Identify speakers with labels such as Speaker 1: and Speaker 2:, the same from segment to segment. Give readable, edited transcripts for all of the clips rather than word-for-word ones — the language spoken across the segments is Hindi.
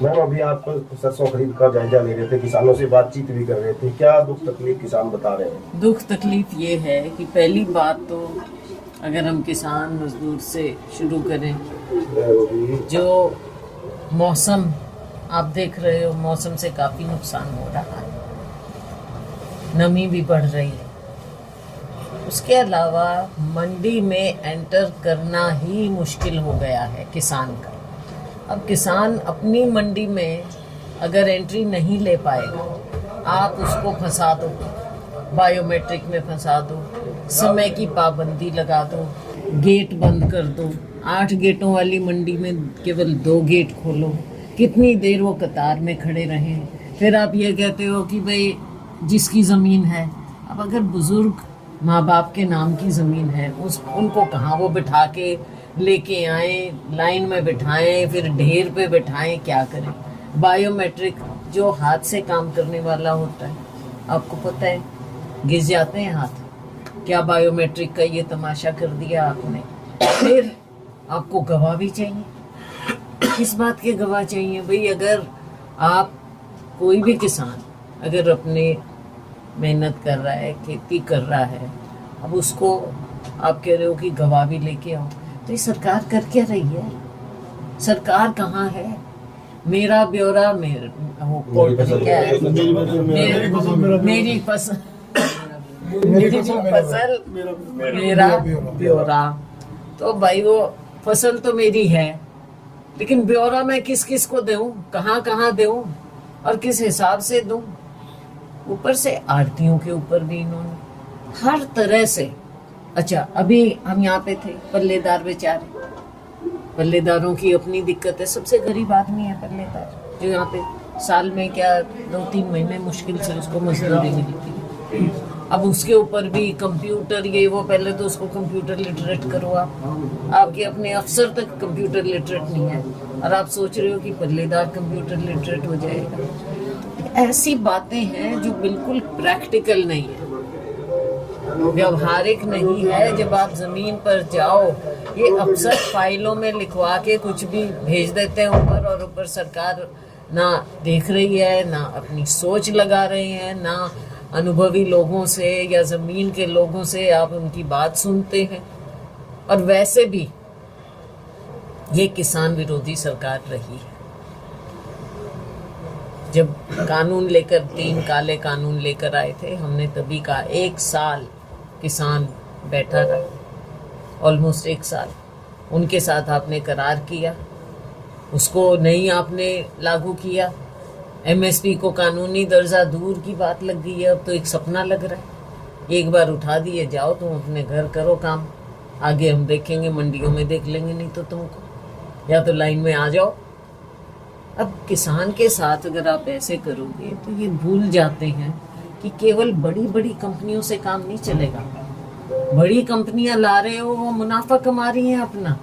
Speaker 1: मैम अभी आप सरसों खरीद का जायजा ले रहे थे, किसानों से बातचीत भी कर रहे थे, क्या दुख तकलीफ किसान बता रहे हैं?
Speaker 2: दुख तकलीफ ये है कि पहली बात तो अगर हम किसान मजदूर से शुरू करें, जो मौसम आप देख रहे हो, मौसम से काफ़ी नुकसान हो रहा है, नमी भी बढ़ रही है। उसके अलावा मंडी में एंटर करना ही मुश्किल हो गया है किसान का। अब किसान अपनी मंडी में अगर एंट्री नहीं ले पाएगा, आप उसको फंसा दो, बायोमेट्रिक में फंसा दो, समय की पाबंदी लगा दो, गेट बंद कर दो, 8 गेटों वाली मंडी में केवल 2 गेट खोलो, कितनी देर वो कतार में खड़े रहें। फिर आप ये कहते हो कि भाई जिसकी ज़मीन है, अब अगर बुज़ुर्ग माँ बाप के नाम की ज़मीन है, उनको कहाँ वो बिठा के लेके आए, लाइन में बिठाएं, फिर ढेर पे बिठाएं, क्या करें। बायोमेट्रिक जो हाथ से काम करने वाला होता है, आपको पता है घिस जाते हैं हाथ। क्या बायोमेट्रिक का ये तमाशा कर दिया आपने। फिर आपको गवाह भी चाहिए। किस बात के गवाह चाहिए भाई? अगर आप कोई भी किसान अगर अपने मेहनत कर रहा है, खेती कर रहा है, अब उसको आप कह रहे हो कि गवाह भी लेके आओ, तो ये सरकार कर क्या रही है? सरकार कहाँ है? मेरा ब्यौरा मेरी फसल मेरा ब्यौरा। तो भाई वो फसल तो मेरी है, लेकिन ब्यौरा मैं किस किस को दूं, कहाँ कहाँ दूं और किस हिसाब से दूं? ऊपर से आड़तियों के ऊपर भी इन्होंने हर तरह से। अच्छा, अभी हम यहाँ पे थे, पल्लेदार बेचारे, पल्लेदारों की अपनी दिक्कत है। सबसे गरीब आदमी है पल्लेदार, जो यहाँ पे साल में क्या 2-3 महीने मुश्किल से उसको मजदूरी मिलती है। अब उसके ऊपर भी कंप्यूटर ये वो, पहले तो उसको कंप्यूटर लिटरेट करो। आपके अपने अफसर तक कंप्यूटर लिटरेट नहीं है और आप सोच रहे हो कि पल्लेदार कंप्यूटर लिटरेट हो जाएगा। ऐसी बातें हैं जो बिल्कुल प्रैक्टिकल नहीं है, व्यवहारिक नहीं है। जब आप जमीन पर जाओ, ये अफसर फाइलों में लिखवा के कुछ भी भेज देते हैं ऊपर, और ऊपर सरकार ना देख रही है, ना अपनी सोच लगा रही है, ना अनुभवी लोगों से या जमीन के लोगों से आप उनकी बात सुनते हैं। और वैसे भी ये किसान विरोधी सरकार रही है। जब कानून लेकर 3 काले कानून लेकर आए थे, हमने तभी कहा 1 साल किसान बैठा रहा, ऑलमोस्ट 1 साल। उनके साथ आपने करार किया, उसको नहीं आपने लागू किया। एमएसपी को कानूनी दर्जा दूर की बात लग गई है, अब तो एक सपना लग रहा है। एक बार उठा दिए, जाओ तुम अपने घर करो काम, आगे हम देखेंगे, मंडियों में देख लेंगे, नहीं तो तुमको या तो लाइन में आ जाओ। अब किसान के साथ अगर आप ऐसे करोगे तो ये भूल जाते हैं कि केवल बड़ी बड़ी कंपनियों से काम नहीं चलेगा। बड़ी कंपनियां ला रहे हो, वो मुनाफा कमा रही हैं अपना,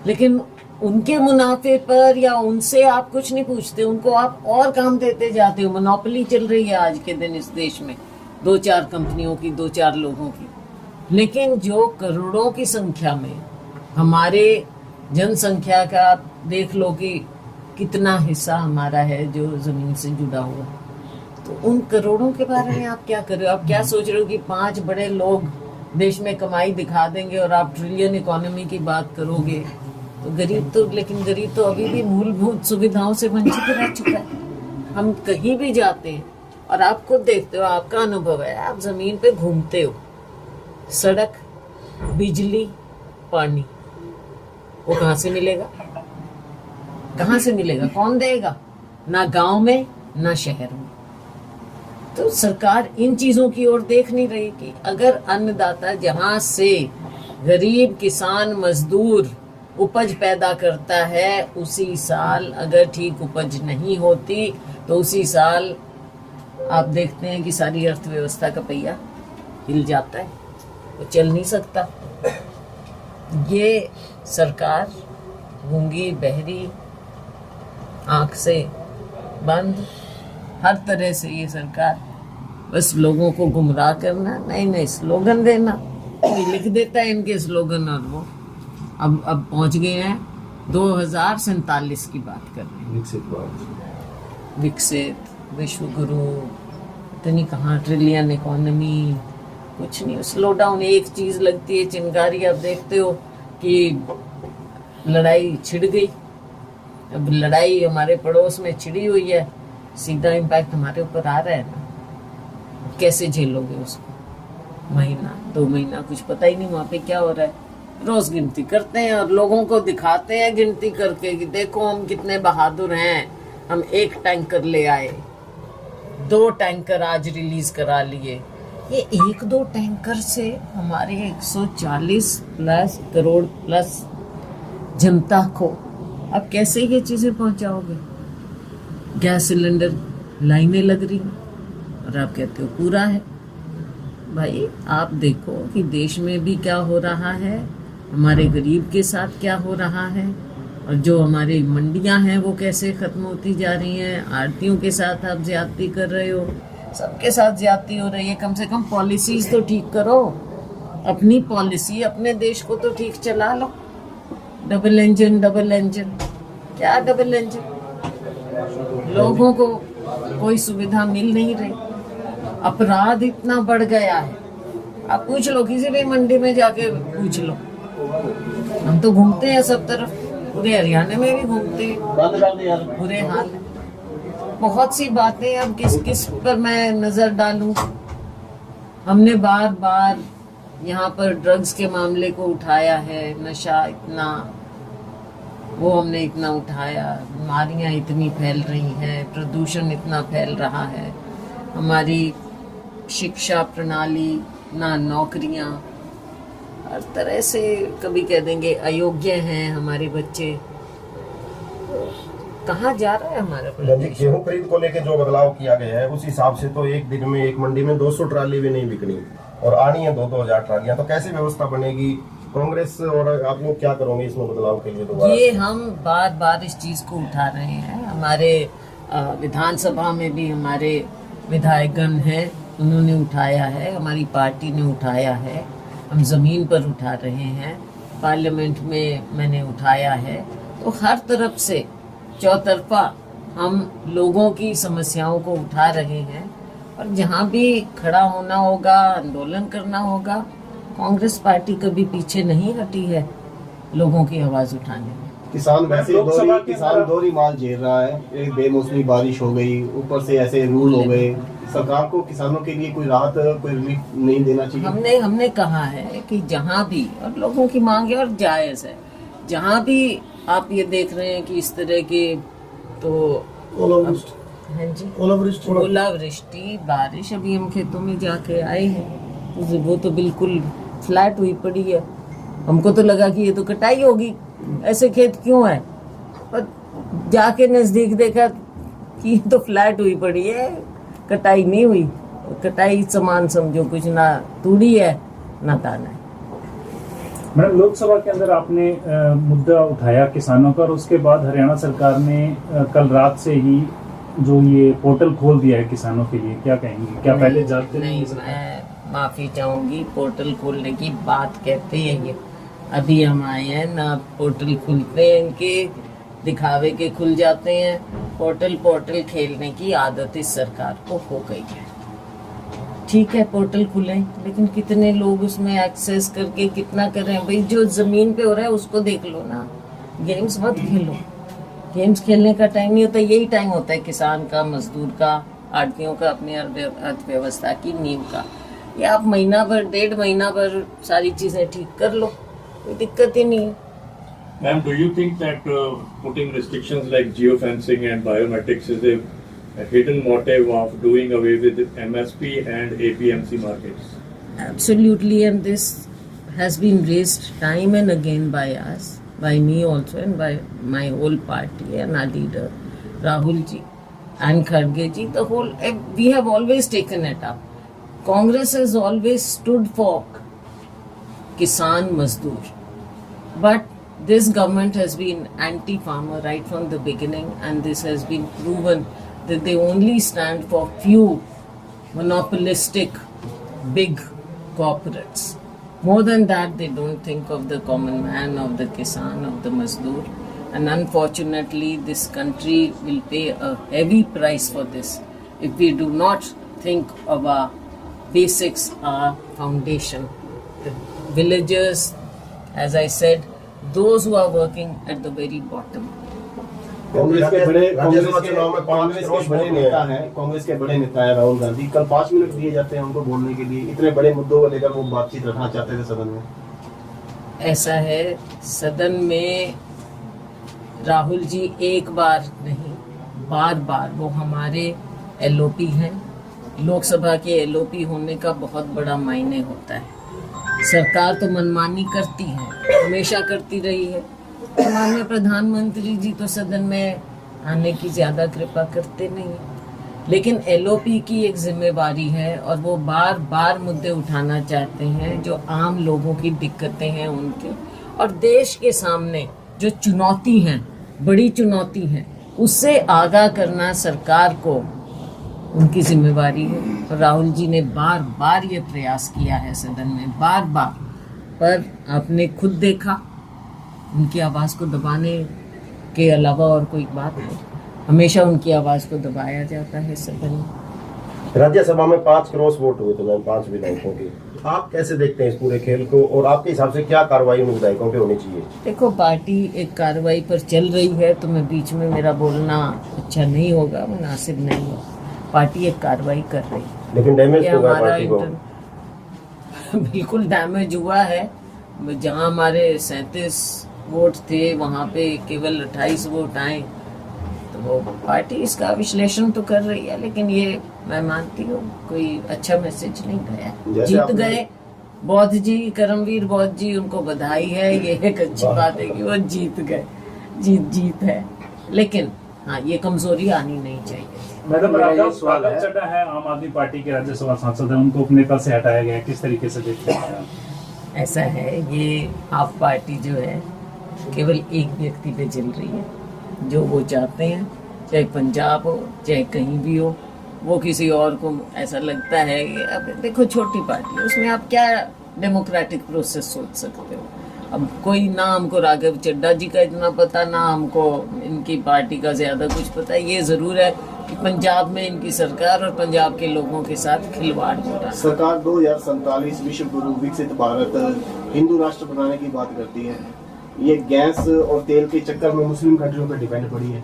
Speaker 2: लेकिन उनके मुनाफे पर या उनसे आप कुछ नहीं पूछते, उनको आप और काम देते जाते हो। मोनोपोली चल रही है आज के दिन इस देश में, 2-4 कंपनियों की, 2-4 लोगों की। लेकिन जो करोड़ों की संख्या में हमारे जनसंख्या का देख लो कि कितना हिस्सा हमारा है जो जमीन से जुड़ा हुआ, तो उन करोड़ों के बारे में आप क्या कर रहे हो? आप क्या सोच रहे हो कि 5 बड़े लोग देश में कमाई दिखा देंगे और आप ट्रिलियन इकोनॉमी की बात करोगे? तो गरीब तो, लेकिन गरीब तो अभी भी मूलभूत सुविधाओं से वंचित रह चुका है। हम कहीं भी जाते हैं और आप खुद देखते हो, आपका अनुभव है, आप जमीन पे घूमते हो, सड़क, बिजली, पानी, वो कहाँ से मिलेगा? कहाँ से मिलेगा? कौन देगा? ना गांव में ना शहर में। तो सरकार इन चीजों की ओर देख नहीं रही कि अगर अन्नदाता जहां से गरीब किसान मजदूर उपज पैदा करता है, उसी साल अगर ठीक उपज नहीं होती तो उसी साल आप देखते हैं कि सारी अर्थव्यवस्था का पहिया हिल जाता है, वो चल नहीं सकता। ये सरकार गूंगी बहरी, आंख से बंद, हर तरह से ये सरकार बस लोगों को गुमराह करना, नए नए स्लोगन देना। कोई लिख देता है इनके स्लोगन और वो अब पहुंच गए हैं 2047 की बात कर रहे हैं।
Speaker 1: विकसित भारत।
Speaker 2: विकसित विश्व गुरु, इतनी कहाँ ट्रिलियन इकोनॉमी, कुछ नहीं। स्लो डाउन एक चीज लगती है, चिंगारी। आप देखते हो कि लड़ाई छिड़ गई। अब लड़ाई हमारे पड़ोस में छिड़ी हुई है, सीधा इम्पैक्ट हमारे ऊपर आ रहा है ना। कैसे झेलोगे उसको? महीना 2 महीना कुछ पता ही नहीं वहां पे क्या हो रहा है। रोज गिनती करते हैं और लोगों को दिखाते हैं गिनती करके कि देखो हम कितने बहादुर हैं, हम 1 टैंकर ले आए, 2 टैंकर आज रिलीज करा लिए। ये 1-2 टैंकर से हमारे 140 प्लस करोड़ प्लस जनता को अब कैसे ये चीजें पहुंचाओगे? गैस सिलेंडर लाइनें लग रही हैं और आप कहते हो पूरा है। भाई आप देखो कि देश में भी क्या हो रहा है, हमारे गरीब के साथ क्या हो रहा है, और जो हमारी मंडियां हैं वो कैसे खत्म होती जा रही हैं। आड़तियों के साथ आप ज्यादती कर रहे हो, सबके साथ ज्यादती हो रही है। कम से कम पॉलिसीज तो ठीक करो, अपनी पॉलिसी, अपने देश को तो ठीक चला लो। डबल इंजन क्या डबल इंजन? लोगों को कोई सुविधा मिल नहीं रही, अपराध इतना बढ़ गया है। आप पूछ लो, किसी भी मंडी में जाके पूछ लो। हम तो घूमते हैं सब तरफ, पूरे हरियाणा में भी घूमते हैं, बुरे हाल है। बहुत सी बातें, अब किस किस पर मैं नजर डालूं। हमने बार बार यहाँ पर ड्रग्स के मामले को उठाया है, नशा इतना, वो हमने इतना उठाया, बीमारियाँ इतनी फैल रही हैं, प्रदूषण इतना फैल रहा है, हमारी शिक्षा प्रणाली, ना नौकरियाँ, हर तरह से कभी कह देंगे अयोग्य हैं हमारे बच्चे। कहाँ जा रहा है हमारा प्रदेश?
Speaker 1: गेहूं खरीद को लेके जो बदलाव किया गया है उस हिसाब से तो एक दिन में एक मंडी में 200 ट्राली भी नहीं बिकनी और आनी है 2-2 हजार ट्रालियां, तो कैसे व्यवस्था बनेगी? कांग्रेस और आप लोग क्या करोगे इसमें बदलाव के लिए दोबारा?
Speaker 2: ये हम बार बार इस चीज को उठा रहे हैं। हमारे विधानसभा में भी हमारे विधायकगण हैं, उन्होंने उठाया है, हमारी पार्टी ने उठाया है, हम जमीन पर उठा रहे हैं, पार्लियामेंट में मैंने उठाया है। तो हर तरफ से चौतरफा हम लोगों की समस्याओं को उठा रहे हैं और जहाँ भी खड़ा होना होगा, आंदोलन करना होगा, कांग्रेस पार्टी कभी पीछे नहीं हटी है लोगों की आवाज उठाने में।
Speaker 3: किसान वैसे दोहरी माल झेल रहा है, एक बेमौसमी बारिश हो गई, ऊपर से ऐसे रूल हो गए। सरकार को किसानों के लिए कोई राहत, कोई रिलीफ नहीं देना चाहिए?
Speaker 2: हमने कहा है कि जहाँ भी, और लोगों की मांग है और जायज है, जहाँ भी आप ये देख रहे हैं कि इस तरह के, तो ओलावृष्टि बारिश, अभी हम खेतों में जाके आए हैं, वो तो बिल्कुल फ्लैट हुई पड़ी है। हमको तो लगा कि ये तो कटाई होगी, ऐसे खेत क्यों है, और जाके नजदीक देखा कि ये तो फ्लैट हुई पड़ी है, कटाई नहीं हुई। कटाई समान समझो, कुछ ना तूड़ी है ना दाना है।
Speaker 4: मैडम, लोकसभा के अंदर आपने मुद्दा उठाया किसानों का, और उसके बाद हरियाणा सरकार ने कल रात से ही जो ये पोर्टल खोल दिया है किसानों के लिए, क्या कहेंगे? क्या पहले जानते
Speaker 2: नहीं? मैं माफी चाहूंगी, पोर्टल खोलने की बात कहते हैं ये, अभी हम आए हैं ना, पोर्टल खुलते हैं इनके दिखावे के खुल जाते हैं। पोर्टल खेलने की आदत इस सरकार को हो गई है। ठीक है, पोर्टल खुले, लेकिन कितने लोग उसमें एक्सेस करके कितना कर रहे हैं? भाई जो जमीन पे हो रहा है उसको देख लो ना, गेम्स मत खेलो। गेम्स खेलने का टाइम नहीं होता, यही टाइम होता है किसान का, मजदूर का, आड़तियों का, अपनी अर्थव्यवस्था की नींव का। या आप महीना भर, 1.5 महीना भर सारी चीजें ठीक कर लो, कोई दिक्कत ही नहीं है।
Speaker 5: Ma'am, do you think that putting restrictions like geofencing and biometrics is a hidden motive of doing away with MSP and APMC markets?
Speaker 2: Absolutely, and this has been raised time and again by us, by me also, and by my whole party and our leader, Rahul ji and Kharge ji. The whole, we have always taken it up. Congress has always stood for Kisan Mazdoor, but this government has been anti-farmer right from the beginning, and this has been proven that they only stand for few monopolistic big corporates. More than that, they don't think of the common man, of the kisan, of the mazdoor. And unfortunately, this country will pay a heavy price for this if we do not think of our basics, our foundation. The villagers, as I said, those who are working at the very bottom.
Speaker 3: Congress के बड़े
Speaker 1: राज्यसभा चुनाव में 5
Speaker 3: कांग्रेस
Speaker 1: करोड़
Speaker 3: के बड़े
Speaker 1: वोट
Speaker 3: नेता हैं, कांग्रेस के बड़े नेता है राहुल गांधी। कल 5 मिनट दिए जाते हैं उनको बोलने के लिए, इतने बड़े मुद्दों को लेकर वो बातचीत रखना चाहते थे सदन में।
Speaker 2: ऐसा है, सदन में राहुल जी एक बार नहीं, बार बार, वो हमारे एलओपी हैं। लोकसभा के एलओपी होने का बहुत बड़ा मायने होता है। सरकार तो मनमानी करती है, हमेशा करती रही है। माननीय प्रधानमंत्री जी तो सदन में आने की ज्यादा कृपा करते नहीं है, लेकिन एलओपी की एक जिम्मेवारी है और वो बार बार मुद्दे उठाना चाहते हैं जो आम लोगों की दिक्कतें हैं उनके, और देश के सामने जो चुनौती हैं, बड़ी चुनौती है, उससे आगाह करना सरकार को उनकी जिम्मेवारी है। और राहुल जी ने बार बार ये प्रयास किया है सदन में, बार बार, पर आपने खुद देखा उनकी आवाज़ को दबाने के अलावा और कोई बात नहीं, हमेशा उनकी आवाज़ को दबाया जाता है सदन में।
Speaker 1: राज्यसभा में 5 क्रॉस वोट हुए थे मैम 5 विधायकों के। आप कैसे देखते हैं इस पूरे खेल को, और आपके हिसाब से क्या कार्रवाई उन विधायकों पे होनी चाहिए?
Speaker 2: देखो, पार्टी एक कार्रवाई पर चल रही है, तो मैं बीच में, मेरा बोलना अच्छा नहीं होगा, मुनासिब नहीं है। पार्टी एक कार्रवाई कर रही है,
Speaker 1: लेकिन डैमेज
Speaker 2: ये
Speaker 1: तो हुआ
Speaker 2: हमारा
Speaker 1: पार्टी को।
Speaker 2: बिल्कुल डैमेज हुआ है। जहां हमारे 37 वोट थे, वहां पे केवल 28 वोट आए, तो वो पार्टी इसका विश्लेषण तो कर रही है, लेकिन ये मैं मानती हूँ कोई अच्छा मैसेज नहीं गया। जीत गए बौद्ध जी, करमवीर बौद्ध जी, उनको बधाई है, ये एक अच्छी बात है कि वो जीत गए। जीत है, लेकिन हाँ, ये कमजोरी आनी नहीं चाहिए।
Speaker 4: मैडम,
Speaker 3: ये सवाल
Speaker 4: राघव
Speaker 3: है।
Speaker 4: चड्ढा है आम आदमी पार्टी के राज्यसभा सांसद है, उनको उपनेता से हटाया गया है, किस तरीके से देखते हैं आप?
Speaker 2: ऐसा है, ये आप पार्टी जो है केवल एक व्यक्ति पे चल रही है, जो वो चाहते हैं, चाहे पंजाब हो चाहे कहीं भी हो, वो किसी और को ऐसा लगता है कि अब देखो छोटी पार्टी है, उसमें आप क्या डेमोक्रेटिक प्रोसेस सोच सकते हो। अब कोई ना हमको राघव चड्ढा जी का इतना पता, ना हमको इनकी पार्टी का ज्यादा कुछ पता है। ये जरूर है कि पंजाब में इनकी सरकार और पंजाब के लोगों के साथ खिलवाड़ हो रहा है।
Speaker 3: सरकार 2047 विश्व गुरु विकसित भारत हिंदू राष्ट्र बनाने की बात करती है। ये गैस और तेल के चक्कर में मुस्लिम कंट्रियों पर डिपेंड पड़ी है।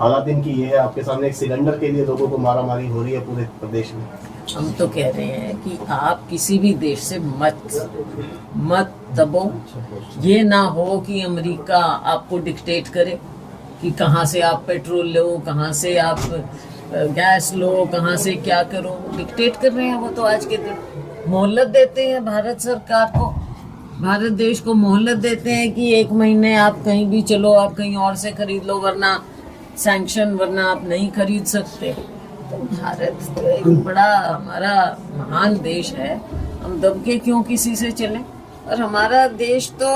Speaker 3: हालात इनकी ये है, आपके सामने एक सिलेंडर के लिए लोगों को मारामारी हो रही है पूरे प्रदेश में।
Speaker 2: हम तो कह रहे हैं कि आप किसी भी देश से मत दबो। ये ना हो कि अमेरिका आपको डिक्टेट करे कि कहाँ से आप पेट्रोल लो, कहाँ से आप गैस लो, कहाँ से क्या करो। डिक्टेट कर रहे हैं वो तो आज के दिन। मोहलत देते हैं भारत सरकार को, भारत देश को मोहलत देते हैं कि 1 महीने आप कहीं भी चलो, आप कहीं और से खरीद लो, वरना सैंक्शन, वरना आप नहीं खरीद सकते। तो भारत तो एक बड़ा हमारा महान देश है, हम दब के क्यों किसी से चलें। और हमारा देश तो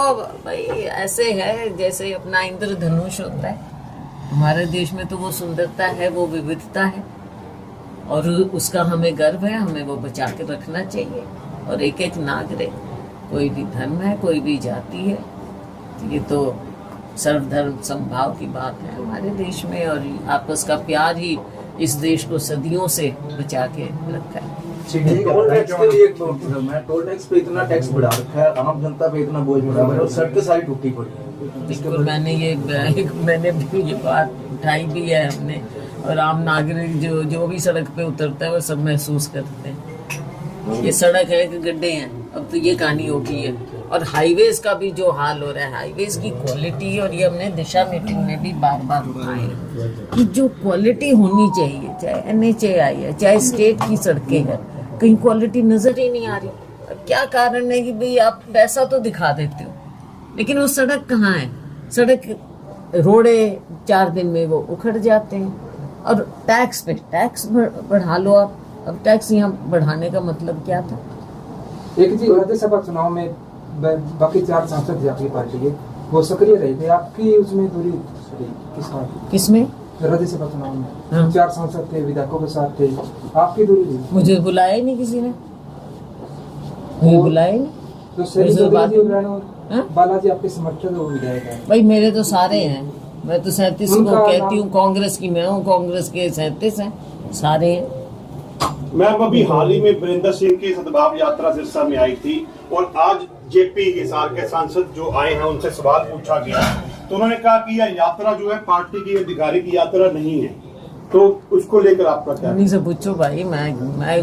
Speaker 2: भाई ऐसे है जैसे अपना इंद्रधनुष होता है। हमारे देश में तो वो सुंदरता है, वो विविधता है, और उसका हमें गर्व है, हमें वो बचा के रखना चाहिए। और एक एक नागरिक, कोई भी धर्म है, कोई भी जाति है, ये तो सर्वधर्म समभाव की बात है हमारे देश में, और आपस का प्यार ही इस देश को सदियों से बचा के रखा है।
Speaker 6: टोल टैक्स के लिए एक टोल टैक्स पे इतना टैक्स बढ़ा रखा है, आम जनता पे इतना बोझ बढ़ा है और सड़कें सारी टूटी पड़ी है।
Speaker 2: बिल्कुल, मैंने भी ये बात उठाई भी है हमने, और आम नागरिक जो भी सड़क पे उतरता है वो सब महसूस करते हैं। ये सड़क है कि गड्ढे हैं, अब तो ये कहानी हो गई है। और हाईवेज का भी जो हाल हो रहा है, हाईवेज की क्वालिटी, और ये हमने दिशा मीटिंग में भी बार बार उठाए कि जो क्वालिटी होनी चाहिए, चाहे NHAI है, चाहे स्टेट की सड़कें हैं, कहीं क्वालिटी नजर ही नहीं आ रही। क्या कारण है कि भाई आप पैसा तो दिखा देते हो, लेकिन वो सड़क कहाँ है? सड़क रोड़े 4 दिन में वो उखड़ जाते हैं। और टैक्स पे टैक्स बढ़ा लो आप। अब टैक्स यहाँ बढ़ाने का मतलब क्या था?
Speaker 7: एक जी, राज्यसभा चुनाव में बाकी 4 सांसद थे आपकी पार्टी के, वो सक्रिय रहे थे, आपकी उसमें दूरी
Speaker 2: किसमें?
Speaker 7: राज्यसभा चुनाव में
Speaker 2: हाँ।
Speaker 7: 4 सांसद थे, विधायकों के साथ थे, आपकी दूरी थी।
Speaker 2: मुझे बुलाया ही नहीं किसी ने, मुझे बुलाया ही नहीं।
Speaker 7: तो शैली चौधरी जी और
Speaker 2: हाँ?
Speaker 7: बालाजी आपके समर्थक वो विधायक है।
Speaker 2: भाई मेरे तो सारे हैं, मैं तो 37 को
Speaker 7: उनका
Speaker 2: कहती
Speaker 7: नाम-
Speaker 2: हूँ, कांग्रेस की मैं हूँ, कांग्रेस के 37 हैं सारे हैं।
Speaker 8: मैम अभी हाल ही में वीरेंद्र सिंह की सद्भाव यात्रा सिरसा में आई थी और आज जेपी हिसार के सांसद जो आए हैं उनसे सवाल पूछा गया तो उन्होंने कहा कि यह यात्रा जो है पार्टी की अधिकारी की यात्रा नहीं है, तो उसको लेकर आपका क्या?
Speaker 2: उन्हीं से पूछो भाई, मैं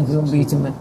Speaker 2: क्यों बीच में।